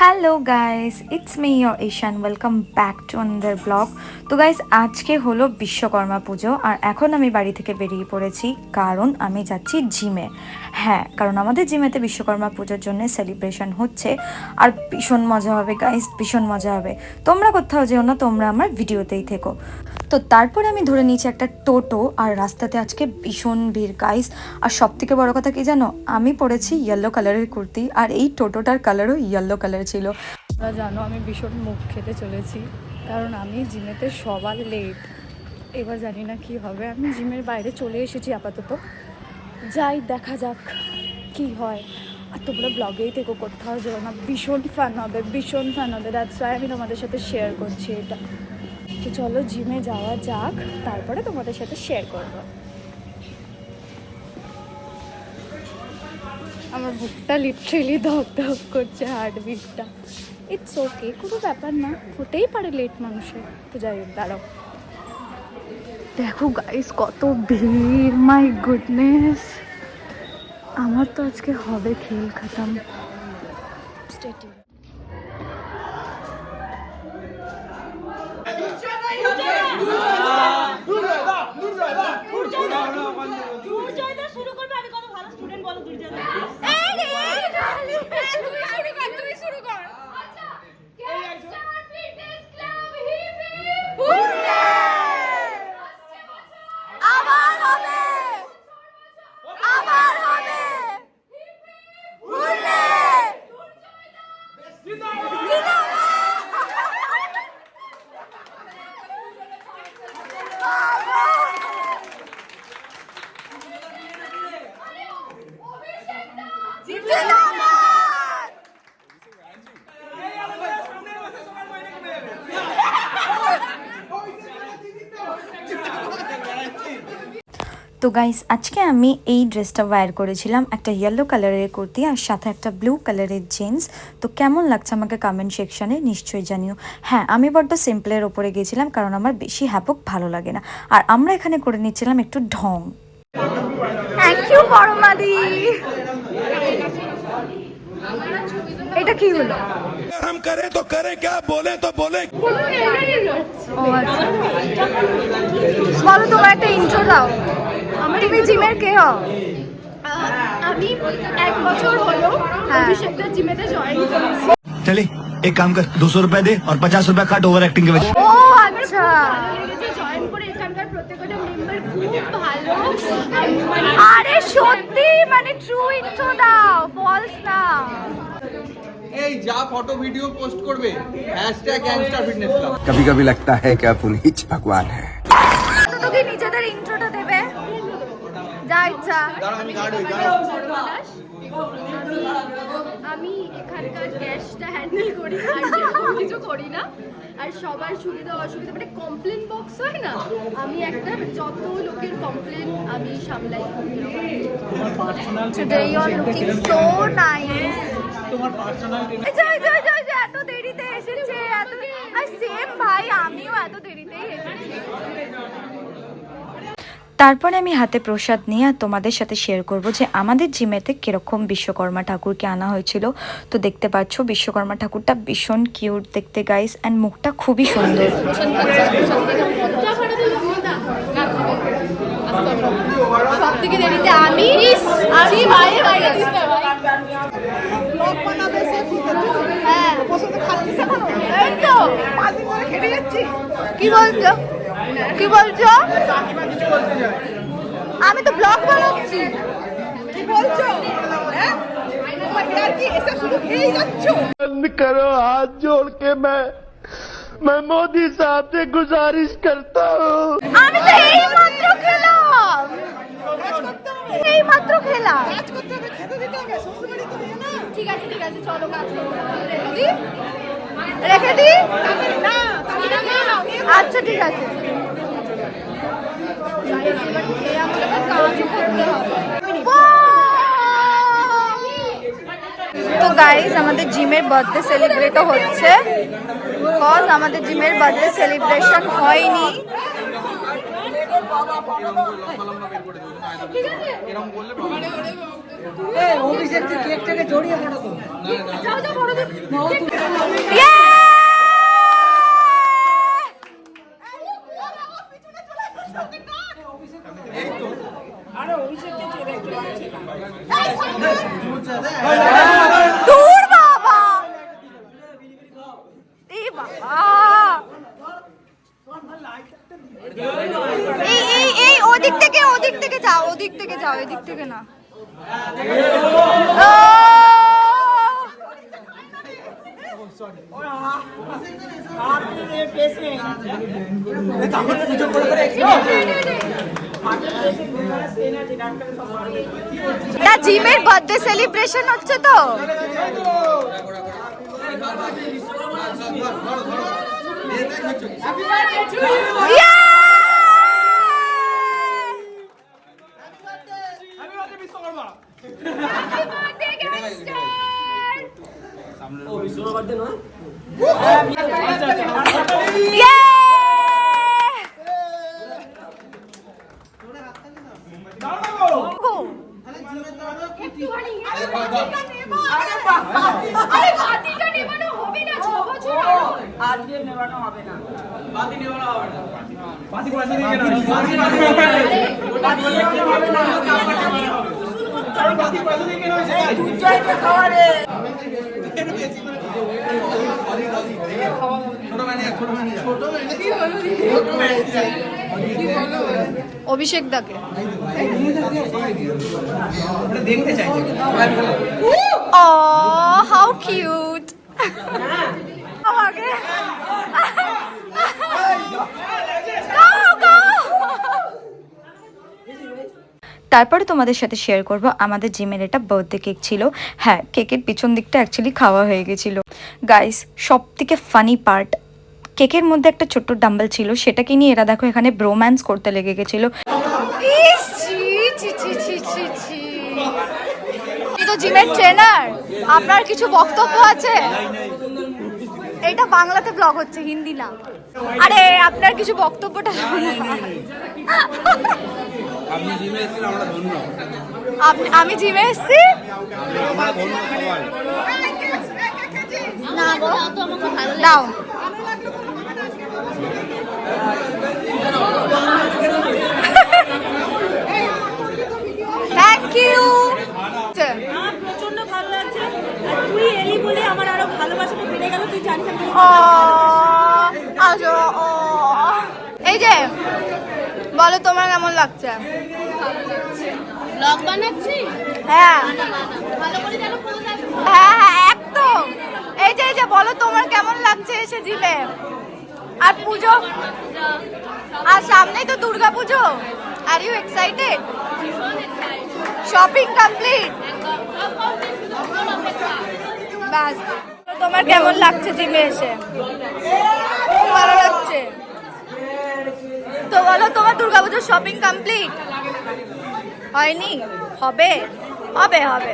Hello guys, it's me your Ishan. Welcome back to another blog. তো guys, আজকে হলো বিশ্বকর্মা পুজো আর এখন আমি বাড়ি থেকে বেরিয়ে পড়েছি কারণ আমি যাচ্ছি জিমে। হ্যাঁ, কারণ আমাদের জিমেতে বিশ্বকর্মা পুজোর জন্য সেলিব্রেশন হচ্ছে আর ভীষণ মজা হবে গাইস, ভীষণ মজা হবে। তোমরা কোথাও যেও না, তোমরা আমার ভিডিওতেই থেকো। তো তারপরে আমি ধরে নিয়েছি একটা টোটো আর রাস্তাতে আজকে ভীষণ ভিড় গাইস। আর সব থেকে বড় কথা কি জানো, আমি পরেছি ইয়েলো কালারের কুর্তি আর এই টোটোটার কালারও ইয়েলো কালার ছিল। তোমরা জানো আমি ভীষণ মুখ খেতে চলেছি কারণ আমি জিমেতে সবার লেট। এবার জানি না কি হবে, আমি জিমের বাইরে চলে এসেছি আপাতত, যাই দেখা যাক কি হয়। আর তোমরা ব্লগেই থেকো, কোথাও যেও না, ভীষণ ফান হবে, ভীষণ ফান হবে। দ্যাটস ওয়াই আমি তোমাদের সাথে শেয়ার করছি এটা। তো চলো জিমে যাওয়া যাক, তারপরে তোমাদের সাথে শেয়ার করবো। আমার বুকটা লিটারেলি ধক ধক করছে, হার্টবিটটা। ইটস ওকে, কোনো ব্যাপার না, হতেই পারে লেট মানুষের। তো যাই হোক, দাঁড়াও, দেখো গাইস কত ভিড়, মাই গুডনেস। আমার তো আজকে হবে খেল খতম। স্টেটি তো গাইস, আজকে আমি এই ড্রেসটা ওয়্যার করেছিলাম, একটা ইয়েলো কালারের কুর্তি আর সাথে একটা ব্লু কালারের জিন্স। তো কেমন লাগছে আমাকে কমেন্ট সেকশনে নিশ্চয়ই জানিও। হ্যাঁ, আমি বড্ড সিম্পলের ওপরে গিয়েছিলাম কারণ আমার বেশি হ্যাপক ভালো লাগে না। আর আমরা এখানে করে নিচ্ছিলাম একটু ঢং। থ্যাংক ইউ পরমাদি। এটা কি হলো? हम करें तो करें, क्या बोले तो बोले। বলো, তোমার একটা ইন্ট্রো দাও। তুমি জিমের কে হও? আমি 1 বছর হলো অভিষেকটা জিমেতে জয়েন করেছি। चले एक काम कर, 200 रुपए दे और 50 रुपए काट ओवर एक्टिंग के वजह। ও আচ্ছা, জয়েন করে এখানকার প্রত্যেকটা মেম্বার খুব ভালো। আরে সত্যি, মানে ট্রু ইন্ট্রো দাও, ফলস না। এই যা ফটো ভিডিও পোস্ট করবে #গ্যাংস্টারফিটনেসক্লাব। कभी कभी लगता है कि आप उन्हीं भगवान है। তো কি নিজেদের ইন্ট্রোটা দেবে, যা ইচ্ছা। আমি গার্ড হই, দাঁড়াও। আমি এখানকার ক্যাশটা হ্যান্ডেল করি, আর যেরকম কিছু করি না। আর সবার সুবিধা অসুবিধা, মানে কমপ্লেন বক্স হয় না, আমি একটা যত লোকের কমপ্লেন আমি সামলাই। Today you are looking so nice. তোমার পার্সোনাল এত দেরিতে এসেছে, এত আর সেম ভাই, আমিও এত দেরিতেই এসেছি। তারপরে আমি হাতে প্রসাদ নিয়ে তোমাদের সাথে শেয়ার করব যে আমাদের জিমেতে কিরকম বিশ্বকর্মা ঠাকুরকে আনা হয়েছিল। তো দেখতে পাচ্ছ বিশ্বকর্মা ঠাকুরটা ভীষণ কিউট দেখতে গাইস, অ্যান্ড মুখটা খুবই সুন্দর। সব থেকে দেরিতে আমি বাইরে বাইরে কি বলছো, কি বলছো? আমি তো ব্লগ বানাচ্ছি। কি বলছো? बंद करो हाथ जोड़ के, मैं मोदी साहब से गुजारिश करता हूँ। আমি তো এই মাত্র খেলাম, এই মাত্র খেলাম। ঠিক আছে ঠিক আছে, চলো কাজ রেখে দি। আচ্ছা ঠিক আছে। তো গাইস, আমাদের জিমের বার্থডে সেলিব্রেট হচ্ছে, কজ আমাদের জিমের বার্থডে সেলিব্রেশন হয়নি। লম্বা লম্বা বের করে দেবো, এরকম করলে যাও যাও বড় দূর বাবা, এই বাবা, এই ওদিক থেকে যাও, এদিক থেকে না। জিমের বার্থডে সেলিব্রেশন হচ্ছে তো। অভিষেক দাকে দেখতে চাই। Oh, how cute! তারপরে তোমাদের সাথে শেয়ার করব আমাদের জিমের এটা বার্থডে কেক ছিল। হ্যাঁ, কেকের পিছন দিকটা অ্যাকচুয়ালি খাওয়া হয়ে গেছিল। গাইস, সব থেকে ফানি পার্ট, কেকের মধ্যে একটা ছোট্ট ডাম্বেল ছিল, সেটাকে নিয়ে এরা দেখো এখানে ব্রোম্যান্স করতে লেগে গেছিল। তো জিমের ট্রেনার, আপনার কিছু বক্তব্য আছে? এইটা বাংলাতে ব্লগ হচ্ছে, হিন্দি না। আরে আপনার কিছু বক্তব্যটা আপনি জিমে এসেছেন, আমরা ধন্য। আমি জিমে এসেছি, আমরা ধন্য সবাই। না গো, দাও। Thank you. আমার প্রচন্ড ভালো লাগছে, আর তুই এলি বলে আমার আরো ভালোবাসাটা বেড়ে গেল। তুই জানিস আমি এই যে বলো তোমার কেমন লাগছে? ব্লগ বানাচ্ছি, হ্যাঁ ভালো করে যেন পুরো হ্যাঁ একদম। এই যে বলো তোমার কেমন লাগছে এসে জিমে? আর পুজো, আর সামনেই তো Durga Puja. Are you excited? Shopping complete? বাস। তোমার কেমন লাগছে জিমে এসে? ভালো লাগছে তো? বলো, তোমার দুর্গা পুজোর শপিং কমপ্লিট হয়নি? হবে হবে হবে।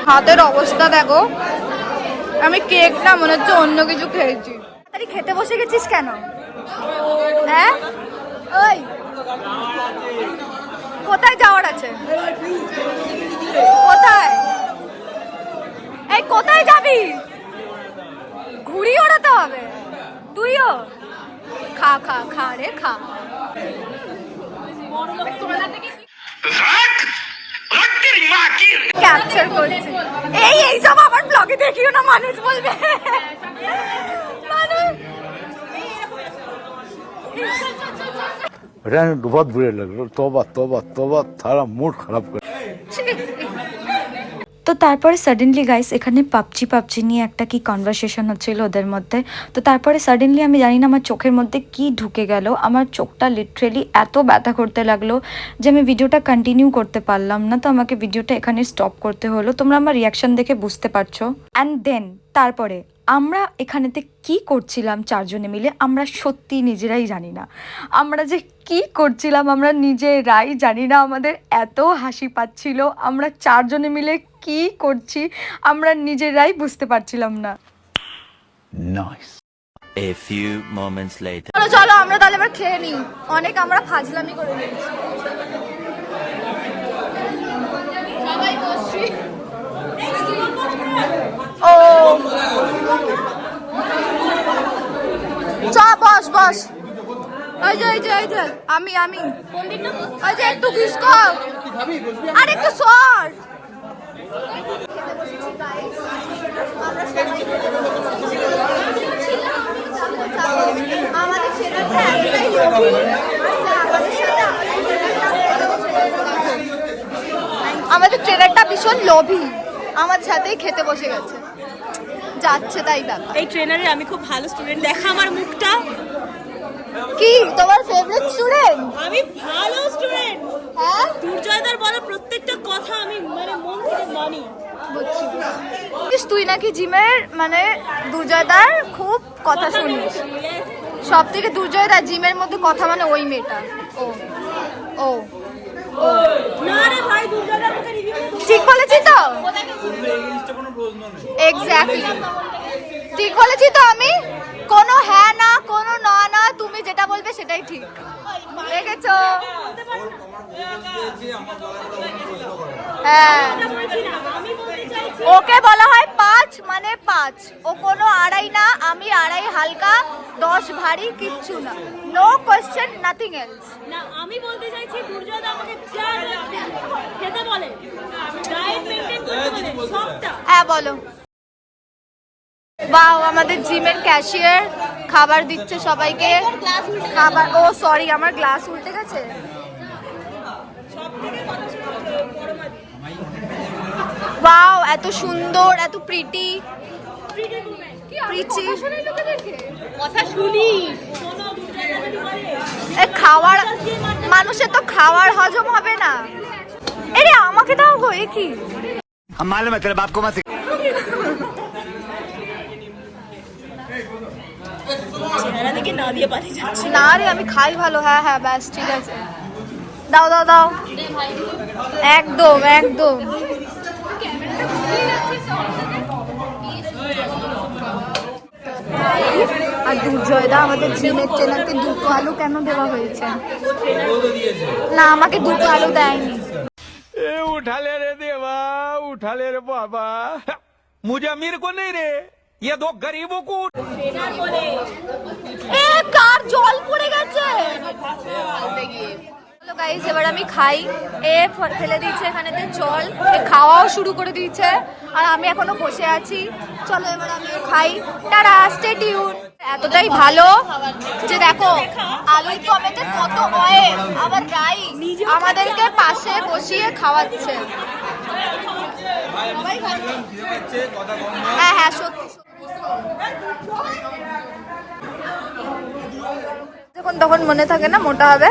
হাতের অবস্থা দেখো, আমি কেক না মনে হচ্ছে অন্য কিছু খেয়েছি। তাড়াতাড়ি খেতে বসে গেছিস কেন? হ্যাঁ, ওই কোথায় যাওয়ার আছে? কোথায়? এই কোথায় যাবি? ঘুড়ি ওড়াতে হবে? তুইও খা খা খা রে খা। ক্যাপচার করছি। এই সব আমার ব্লগে দেখিও না, মানুষ বলবে। बहुत बुरे लग रहे। तौबा तौबा तौबा, थारा मूड खराब कर। তো তারপরে সাডেনলি গাইস এখানে পাবজি নিয়ে একটা কি কনভারসেশন হচ্ছিল ওদের মধ্যে। তো তারপরে সাডেনলি আমি জানি না আমার চোখের মধ্যে কি ঢুকে গেল, আমার চোখটা লিটারেলি এত ব্যথা করতে লাগলো যে আমি ভিডিওটা কন্টিনিউ করতে পারলাম না। তো আমাকে ভিডিওটা এখানে স্টপ করতে হলো। তোমরা আমার রিয়াকশন দেখে বুঝতে পারছো। অ্যান্ড দেন তারপরে আমরা এখানেতে কি করছিলাম চারজনে মিলে, আমরা সত্যি নিজেরাই জানি না। আমরা যে কি করছিলাম আমরা নিজেরাই জানি না। আমাদের এত হাসি পাচ্ছিল, আমরা চারজনে মিলে কি করছি আমরা নিজেরাই বুঝতে পারছিলাম না। A few moments later. চলো চলো আমরা তাহলে এবার খেয়ে নিই, অনেক আমরা ফাজলামি করে নিয়েছি। যে আমি ওই যে একটু কিসকো আর একটু সর। আমাদের ছেলেটা একটাই লোভী, আমাদের ট্রেনারটা ভীষণ লোভী, আমার সাথেই খেতে বসে গেছে, যাচ্ছে তাই ব্যাপার। এই ট্রেনারে আমি খুব ভালো স্টুডেন্ট, দেখা আমার মুখটা। কি তোমার ফেভারিট স্টুডেন্ট? আমি ভালো স্টুডেন্ট। হ্যাঁ দুর্জয়দার বলা প্রত্যেকটা কথা আমি মানে মন থেকে মানি। বুঝছি। তুই নাকি জিমের মানে দুর্জয়দার খুব কথা শুনিস। সব থেকে দুর্জয়দা জিমের মধ্যে কথা মানে ওই মেয়েটা। ও ও না রে ভাই, দুর্জয়দার মুখে রিভিউ ঠিক বলেছি তো? এক্স্যাক্টলি ঠিক বলেছি তো আমি? কোনো হ্যাঁ না কোনো না না, তুমি যেটা বলবে সেটাই ঠিক। দেখেছো? হ্যাঁ, ওকে বলা হয় 5 মানে 5। ও কোনো আড়াই না, আমি আড়াই হালকা, 10 ভারী, কিচ্ছু না। No question, nothing else. না, আমি বলতে চাইছি দুর্জয়দা আমাকে যা খেতে বলে, ডায়েট মেইনটেইন করতে বলে, সবটা। হ্যাঁ বলো। বাও, আমাদের জিমের ক্যাশিয়ার খাবার দিচ্ছে সবাইকে। খাবার, ও সরি আমার গ্লাস উল্টে গেছে। ওয়াও, এত সুন্দর, এত প্রিটি। কথা শুনিস? খাওয়ার মানুষের তো খাওয়ার হজম হবে না। এরে আমাকে দাও গো, এ কি? मालूम है तेरे बाप को मत চেহারা দেখে না দিয়ে পালিয়ে যাচ্ছে। না রে, আমি খাই ভালো। হ্যাঁ হ্যাঁ, ব্যাস ঠিক আছে, দাও দাও দাও। একদম একদম। আর দুর্জয়দা আমাদের জিমের ট্রেনারকে 2টো আলু কেন দেওয়া হয়েছে? না, আমাকে 2টো আলু দেয়নি। ए उठा ले रे देवा, उठा ले रे बाबा, मुझे अमीर को नहीं रे, ये दो गरीबों को। ট্রেনার বলে এ কার জল পড়ে গেছে? চলো গাইস, এবার আমি খাই। এ ফেলে দিয়েছে এখানেতে জল, এ খাওয়াও শুরু করে দিয়েছে, আর আমি এখনো বসে আছি। চলো এবার আমি খাই। Tata, stay tune. এতটাই ভালো যে দেখো আলুর টমেটো কত অয়েল, আবার রাইস আমাদেরকে পাশে বসিয়ে খাওয়াচ্ছে। হ্যাঁ হ্যাঁ, সত্যি যখন তখন মনে থাকে না মোটা হবে,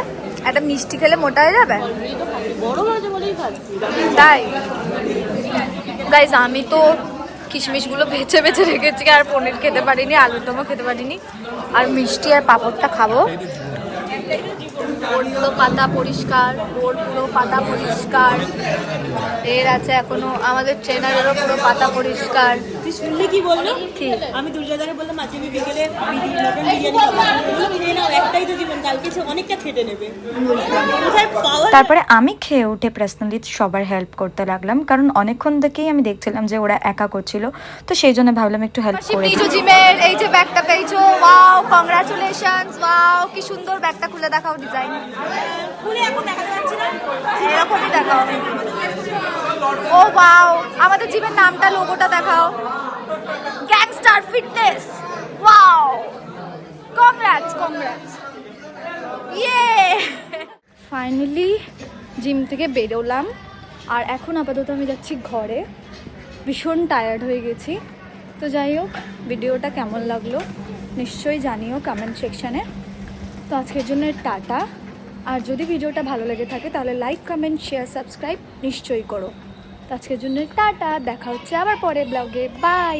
একটা মিষ্টি খেলে মোটা হয়ে যাবে। তাই গাইজ, আমি তো কিশমিশগুলো বেছে বেছে রেখেছি, আর পনির খেতে পারিনি, আলুর দমও খেতে পারিনি, আর মিষ্টি আর পাঁপড়টা খাবো। ওর পুরো পাতা পরিষ্কার, ওর পুরো পাতা পরিষ্কার, এর আছে এখনো, আমাদের ট্রেনারেরও পুরো পাতা পরিষ্কার। তুই শুনলি কি বললো? কি? আমি দুর্জয়দাকে বললাম আজকে আমি বিকেলে মটন বিরিয়ানি খাবো। বললো খেয়ে নাও, একটাই তো জীবন, কালকে সে অনেকটা খেটে নেবে। কোথায় পাওয়া? তারপরে আমি খেয়ে উঠে পার্সোনালি সবার হেল্প করতে লাগলাম, কারণ অনেকক্ষণ থেকেই আমি দেখছিলাম যে ওরা একা করছিল, তো সেই জন্য ভাবলাম একটু হেল্প করে দিই। জিমের এই যে ব্যাগটা পেয়েছো, ওয়াও, কংগ্রাচুলেশনস। ওয়াও, কি সুন্দর ব্যাগটা, খুলে দেখাও ডিজাইন। খুলে এখন দেখাতে যাচ্ছি না, এরকমই দেখাও। ও ওয়াও, আমাদের জিমের নামটা, লোগোটা দেখাও, gangster fitness. Wow, congrats congrats. ইয়ে, ফাইনালি জিম থেকে বেরোলাম, আর এখন আপাতত আমি যাচ্ছি ঘরে। ভীষণ টায়ার্ড হয়ে গেছি। তো যাই হোক, ভিডিওটা কেমন লাগলো নিশ্চয়ই জানিও কমেন্ট সেকশানে। তো আজকের জন্য টাটা। আর যদি ভিডিওটা ভালো লেগে থাকে তাহলে লাইক, কমেন্ট, শেয়ার, সাবস্ক্রাইব নিশ্চয়ই করো। তো আজকের জন্য টাটা, দেখা হচ্ছে আবার পরে ব্লগে। বাই।